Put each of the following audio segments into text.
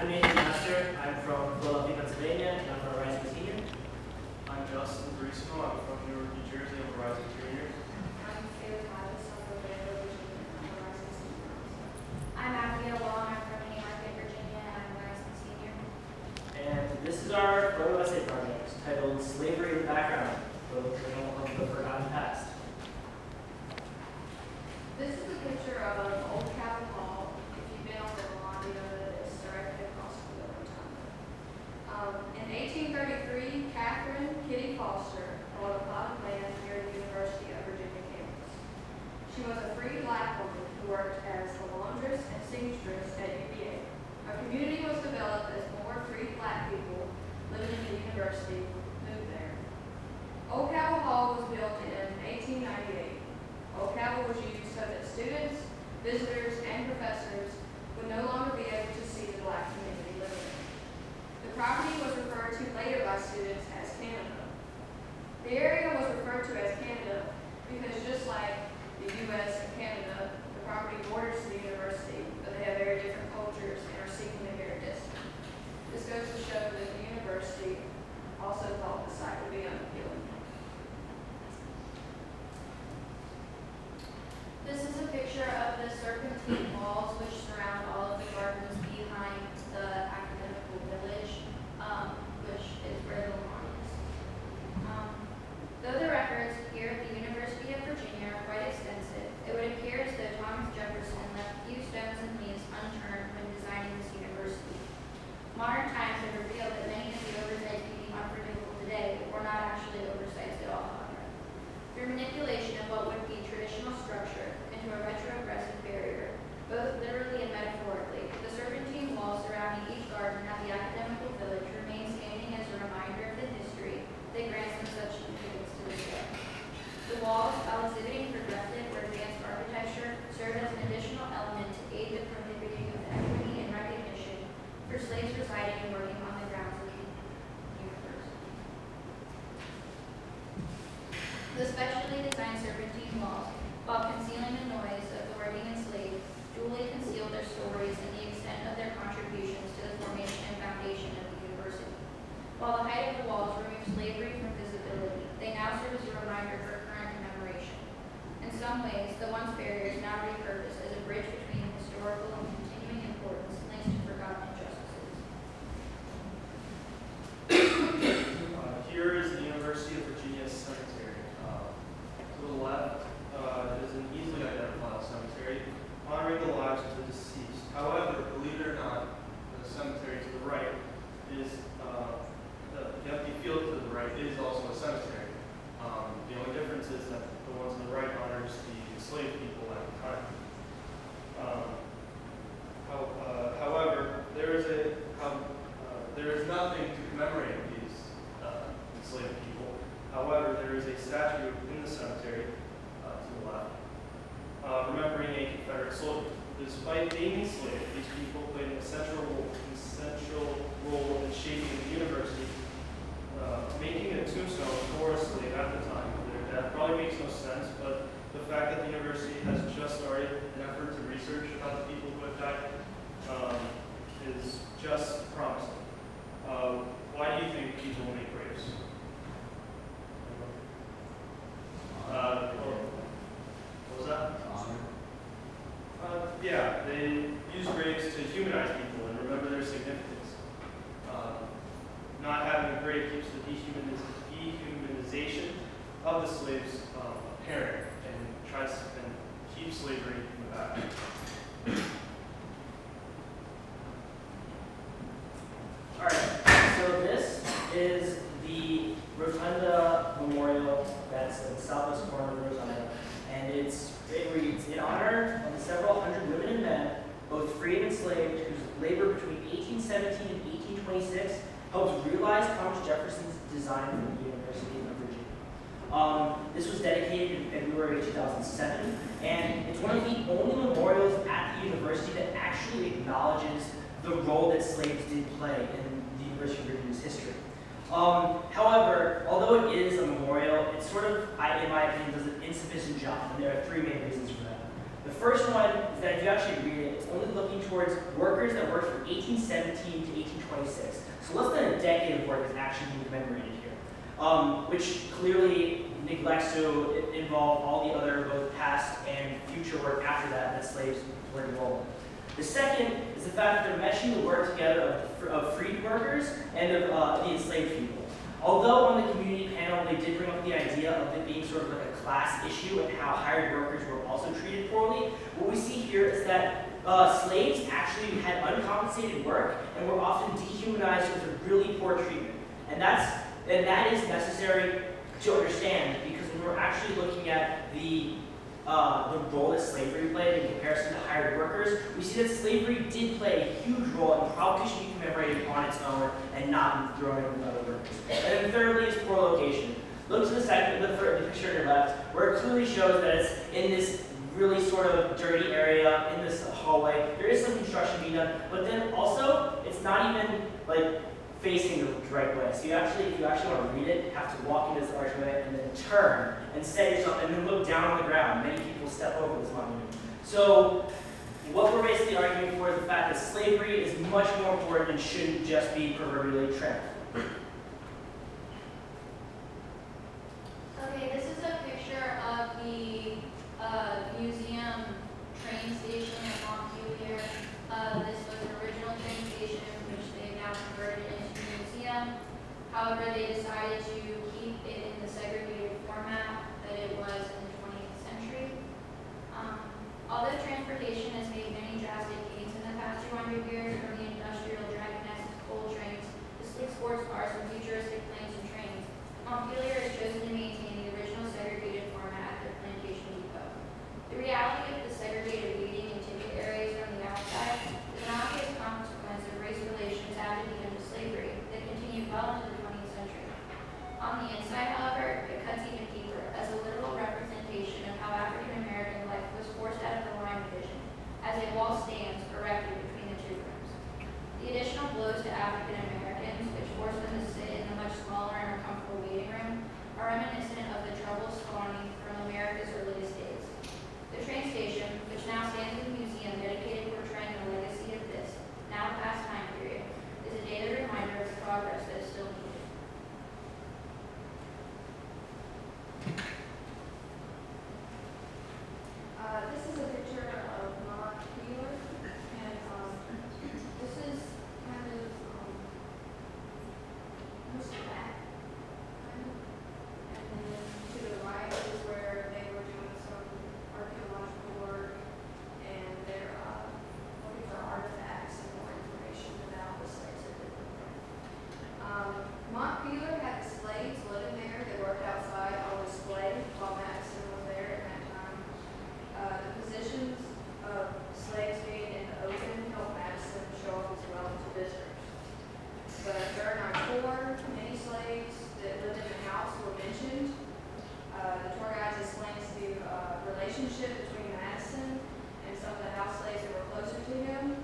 I'm Nathan Master. I'm from Philadelphia, Pennsylvania, and I'm a rising senior. I'm Justin Briscoe. I'm from Newark, New Jersey. I'm a rising junior. I'm Sarah Titus. I'm from Vanderbilt, Virginia. I'm a rising senior. I'm Abigail Long. I'm from Haymarket, Virginia, and I'm a rising senior. And this is our photo essay project titled Slavery in the Background, Photo Journal of the Forgotten Past. This is a picture of Old Capitol Hall. If you've been on the lawn, you know that it's directly across from the Rotunda. In 1833, Catherine Kitty Foster bought a plot of land near the University of Virginia campus. She was a free black woman who worked as a laundress and seamstress at UVA. A community was developed as more free black people living in the university moved there. Old Capitol Hall was built in 1898. Old Capitol was used so that students, visitors, and professors would no longer be able to see the black community living there. The property was referred to later by students as Canada. The area was referred to as Canada because just like the U.S. and Canada, the property borders the university, but they have very different cultures and are seeking a heritage. This goes to show that the university also thought the site would be unappealing. This is a picture of the serpentine walls which surround all of the gardens behind the academical village, which is where the lawn is. Though the records here at the University of Virginia are quite extensive, it would appear as though Thomas Jefferson left few stones and leaves unturned when designing this university. Modern times have revealed that many of the oversights we deem unforgivable today were not actually oversights at all, however. Through manipulation of what would be traditional structure into a retrogressive barrier, both literally and metaphorically, the serpentine walls surrounding each garden at the academical village remain standing as a reminder of the history that grants them such significance to this day. The walls, while exhibiting progressive or advanced architecture, serve as an additional element to aid the prohibiting of equity and recognition for slaves residing and working on the grounds of the university. The specially designed serpentine walls, while concealing the noise of the working enslaved, duly conceal their stories and the extent of their contributions to the formation and foundation of the university. While the height of the walls removes slavery from visibility, they now serve as a reminder for current commemoration. In some ways, the once barriers now repurposed as a bridge between historical and continuing importance linked to forgotten injustices. Here is the University of Virginia Cemetery. To the left is an easily identifiable cemetery honoring the lives of the deceased. However, believe it or not, the cemetery to the right is the empty field to the right is also a cemetery. The only difference is that the one to the right honors the enslaved people at the time. However, there is nothing to commemorate these enslaved people. However, there is a statue in the cemetery to the left, remembering a Confederate soldier. Despite being enslaved, these people played an essential role in shaping the university, making a tombstone for a slave at the time of their death probably makes no sense, but the fact that the university has just started an effort to research about the people who have died is just promising. Why do you think people make graves? What was that? Yeah, they use graves to humanize people and remember their significance. Not having a grave keeps the dehumanization of the slaves apparent and tries to keep slavery in the back. All right, so this is the Rotunda Memorial that's in the southwest corner of the Rotunda, and it reads, in honor of the several hundred women and men, both free and enslaved, whose labor between 1817 and 1826 helped realize Thomas Jefferson's design for the University of Virginia. This was dedicated in February 2007, and it's one of the only memorials at the university that actually acknowledges the role that slaves did play in the University of Virginia's history. However, although it is a memorial, it sort of, in my opinion, does an insufficient job, and there are three main reasons for that. The first one is that if you actually read it, it's only looking towards workers that worked from 1817 to 1826. So less than a decade of work is actually being commemorated here, which clearly neglects to involve all the other both past and future work after that slaves were involved in. The second is the fact that they're meshing the work together of freed workers and of the enslaved people. Although on the community panel they did bring up the idea of it being sort of like a class issue and how hired workers were also treated poorly, what we see here is that slaves actually had uncompensated work and were often dehumanized with a really poor treatment. And that is necessary to understand, because when we're actually looking at the role that slavery played in comparison to hired workers, we see that slavery did play a huge role and probably should be commemorated on its own and not thrown in with other workers. And then thirdly is poor location. Look to the picture on your left, where it clearly shows that it's in this really sort of dirty area in this hallway. There is some construction being done, but then also it's not even like facing the right way. So if you actually want to read it, you have to walk into this archway and then turn and set yourself and then look down on the ground. Many people step over this monument. So what we're basically arguing for is the fact that slavery is much more important and shouldn't just be proverbially trampled. Okay, this is a picture of the museum train station at Montpelier. This was an original train station, which they now converted into a museum. However, they decided to keep it in the segregated format that it was in the 20th century. Although transportation has made many drastic gains in the past 200 years, from the industrial dragonets to coal trains to slick sports cars and futuristic planes and trains, Montpelier has chosen to maintain the original segregated format at their plantation depot. The reality of the segregated waiting and ticket areas from the outside is an obvious consequence of race relations after the end of slavery that continued well into the 20th century. On the inside, however, it cuts even deeper as a literal representation of how African American life was forced out of the line division, as a wall stands erected between the two rooms. The additional blows to African Americans, which forced them to sit in the much smaller and uncomfortable waiting room, are reminiscent of the troubles spawning from America's earliest days. The train station, which now stands as a museum dedicated to portraying the legacy of this, now past time period, is a daily reminder of the progress that is still needed. This is a picture of Montpelier, and this is kind of most of that, and then to the right is where they were doing some archaeological work, and they're looking for artifacts and more information about the slaves that they were there. Montpelier had the slaves living there that worked outside on display while Madison was there at that time. The positions of slaves being in the open helped Madison show off as well to visitors. But during our tour, many slaves that lived in the house were mentioned. The tour guide explains the relationship between Madison and some of the house slaves that were closer to him,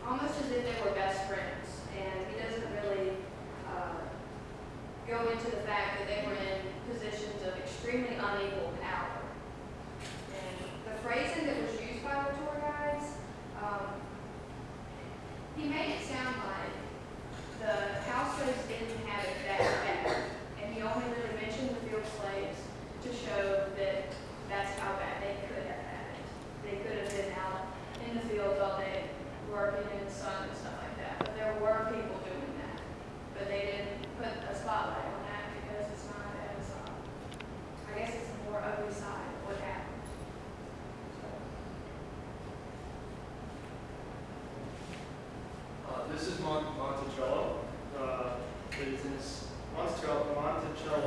almost as if they were best friends. And he doesn't really go into the fact that they were in positions of extremely unequal power. And the phrasing that was used by the tour guides, he made it sound like the house slaves didn't have it that bad, and he only really mentioned the field slaves to show that that's how bad they could have had it. They could have been out in the fields all day working in the sun and stuff like that, but there were people doing that. But they didn't put a spotlight on that because it's not as, I guess it's a more ugly side of what happened. This is Monticello. Monticello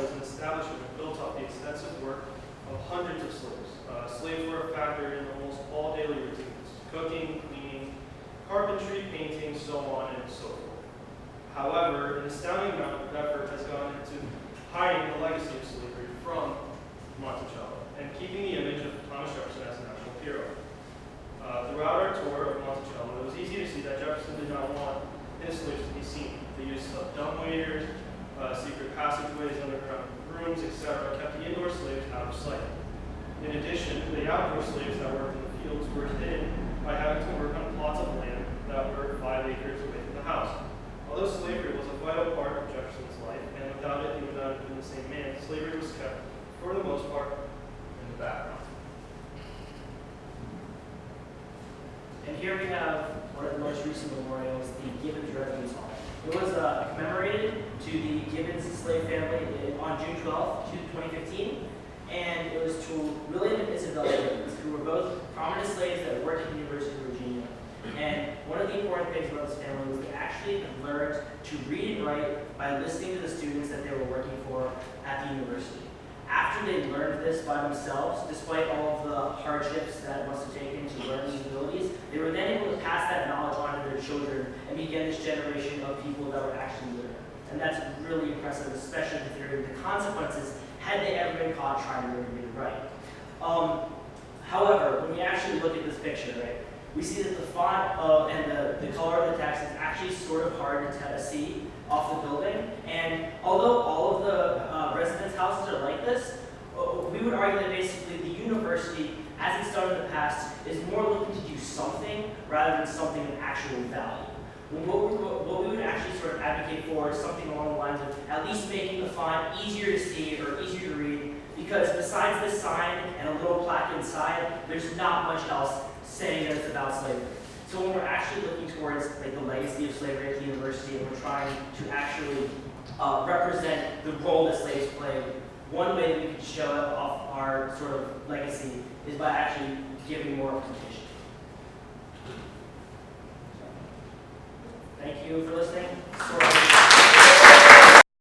is an establishment built off the extensive work of hundreds of slaves. Slaves were a factor in almost all daily routines: cooking, cleaning, carpentry, painting, so on and so forth. However, an astounding amount of effort has gone into hiding the legacy of slavery from Monticello and keeping the image of Thomas Jefferson as a national hero. Throughout our tour of Monticello, it was easy to see that Jefferson did not want his slaves to be seen. The use of dumbwaiters, secret passageways, underground rooms, etc., kept the indoor slaves out of sight. In addition, the outdoor slaves that worked in the fields were hidden by having to work on plots of land that were 5 acres away from the house. Although slavery was a vital part of Jefferson's life, and without it he would not have been the same man, slavery was kept, for the most part, in the background. And here we have one of the most recent memorials, the Gibbons Residence Hall. It was commemorated to the Gibbons slave family on June 12, 2015, and it was to William and Isabella Gibbons, who were both prominent slaves that worked at the University of Virginia. And one of the important things about this family was they actually learned to read and write by listening to the students that they were working for at the university. After they learned this by themselves, despite all of the hardships that it must have taken to learn these abilities, they were then able to pass that knowledge on to their children and begin this generation of people that were actually literate. And that's really impressive, especially considering the consequences had they ever been caught trying to learn to read and write. However, when we actually look at this picture, right, we see that the font and the color of the text is actually sort of hard to see off the building. And although all of the residence houses are like this, we would argue that basically the university, as it's done in the past, is more looking to do something rather than something of actual value. What we would actually sort of advocate for is something along the lines of at least making the font easier to see or easier to read, because besides this sign and a little plaque inside, there's not much else saying that it's about slavery. So when we're actually looking towards like the legacy of slavery at the university, and we're trying to actually represent the role that slaves played, one way that we can show off our sort of legacy is by actually giving more representation. Thank you for listening.